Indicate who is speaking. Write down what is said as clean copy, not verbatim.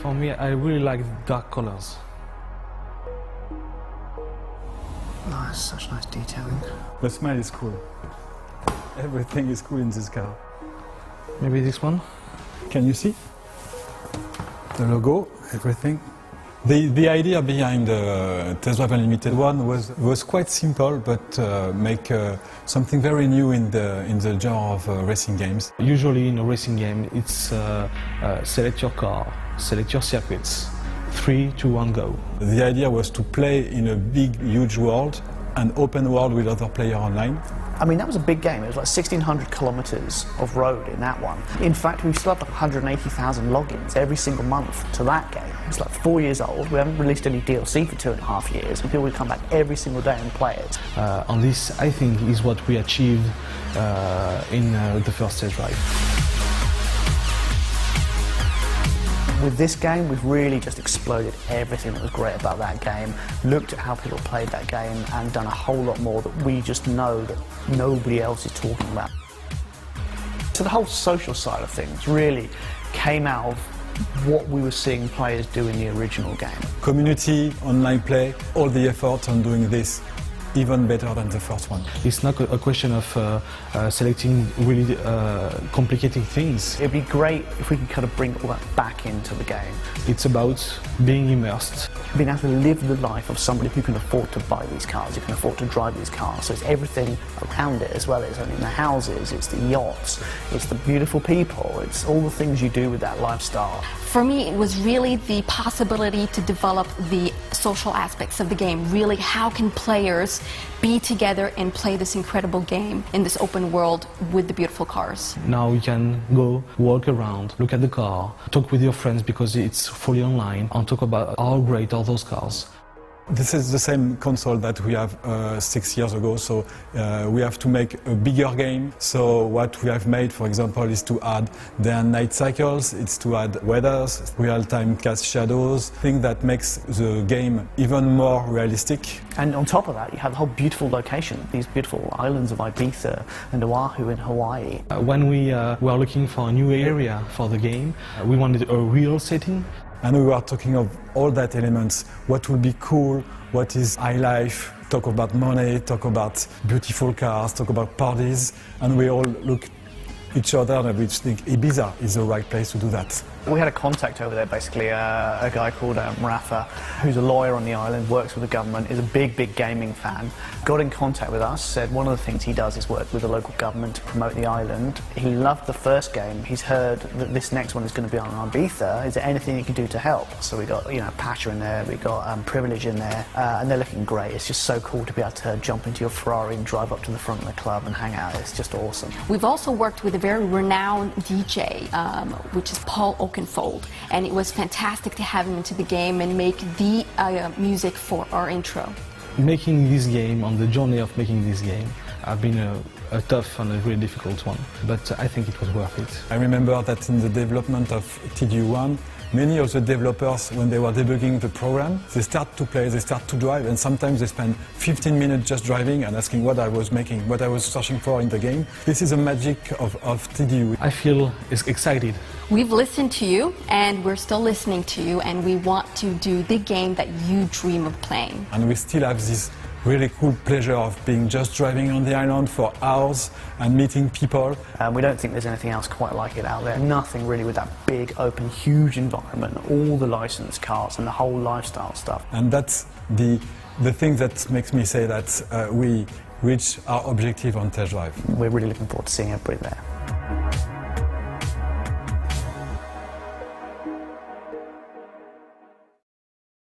Speaker 1: For me, I really like dark colors.
Speaker 2: Oh, it's such nice detailing.
Speaker 3: The smile is cool. Everything is cool in this car.
Speaker 1: Maybe this one?
Speaker 3: Can you see? The logo, everything. The idea behind the Test Drive Unlimited one was quite simple, but make something very new in the genre of racing games.
Speaker 1: Usually in a racing game, it's select your car, select your circuits, 3, 2, 1, go.
Speaker 3: The idea was to play in a big, huge world, an open world with other players online.
Speaker 2: I mean, that was a big game. It was like 1,600 kilometres of road in that one. In fact, we've still had like 180,000 logins every single month to that game. It's like 4 years old. We haven't released any DLC for 2.5 years, and people will come back every single day and play it.
Speaker 1: And this, I think, is what we achieved in the first test drive.
Speaker 2: With this game, we've really just exploded everything that was great about that game, looked at how people played that game, and done a whole lot more that we just know that nobody else is talking about. So the whole social side of things really came out of what we were seeing players do in the original game.
Speaker 3: Community, online play, all the effort on doing this even better than the first one.
Speaker 1: It's not a question of selecting really complicated things.
Speaker 2: It'd be great if we could kind of bring all that back into the game.
Speaker 1: It's about being immersed.
Speaker 2: Being able to live the life of somebody who can afford to buy these cars, who can afford to drive these cars. So it's everything around it as well. It's in the houses, it's the yachts, it's the beautiful people, it's all the things you do with that lifestyle.
Speaker 4: For me, it was really the possibility to develop the social aspects of the game. Really, how can players be together and play this incredible game in this open world with the beautiful cars?
Speaker 1: Now you can go walk around, look at the car, talk with your friends because it's fully online, and talk about how great are those cars.
Speaker 3: This is the same console that we have 6 years ago, so we have to make a bigger game. So what we have made, for example, is to add day and night cycles, it's to add weathers, real-time cast shadows, thing that makes the game even more realistic.
Speaker 2: And on top of that, you have the whole beautiful location, these beautiful islands of Ibiza and Oahu in Hawaii.
Speaker 1: When we were looking for a new area for the game, we wanted a real setting.
Speaker 3: And we were talking of all that elements, what will be cool, what is high life, talk about money, talk about beautiful cars, talk about parties, and we all look each other and we think Ibiza is the right place to do that.
Speaker 2: We had a contact over there, basically, a guy called Rafa, who's a lawyer on the island, works with the government, is a big gaming fan. Got in contact with us, said one of the things he does is work with the local government to promote the island. He loved the first game. He's heard that this next one is going to be on Ibiza. Is there anything he can do to help? So we got, Pasha in there, we got Privilege in there, and they're looking great. It's just so cool to be able to jump into your Ferrari and drive up to the front of the club and hang out. It's just awesome.
Speaker 4: We've also worked with a very renowned DJ, which is Paul Oakenfold, and it was fantastic to have him into the game and make the music for our intro.
Speaker 1: Making this game, on the journey of making this game, have been a tough and a really difficult one, but I think it was worth it.
Speaker 3: I remember that in the development of TD1, many of the developers, when they were debugging the program, they start to play, they start to drive, and sometimes they spend 15 minutes just driving and asking what I was making, what I was searching for in the game. This is the magic of TD.
Speaker 1: I feel excited.
Speaker 4: We've listened to you, and we're still listening to you, and we want to do the game that you dream of playing.
Speaker 3: And we still have this really cool pleasure of being just driving on the island for hours and meeting people.
Speaker 2: We don't think there's anything else quite like it out there. Nothing really with that big, open, huge environment, all the licensed cars and the whole lifestyle stuff.
Speaker 3: And that's the thing that makes me say that we reach our objective on test drive.
Speaker 2: We're really looking forward to seeing everybody there.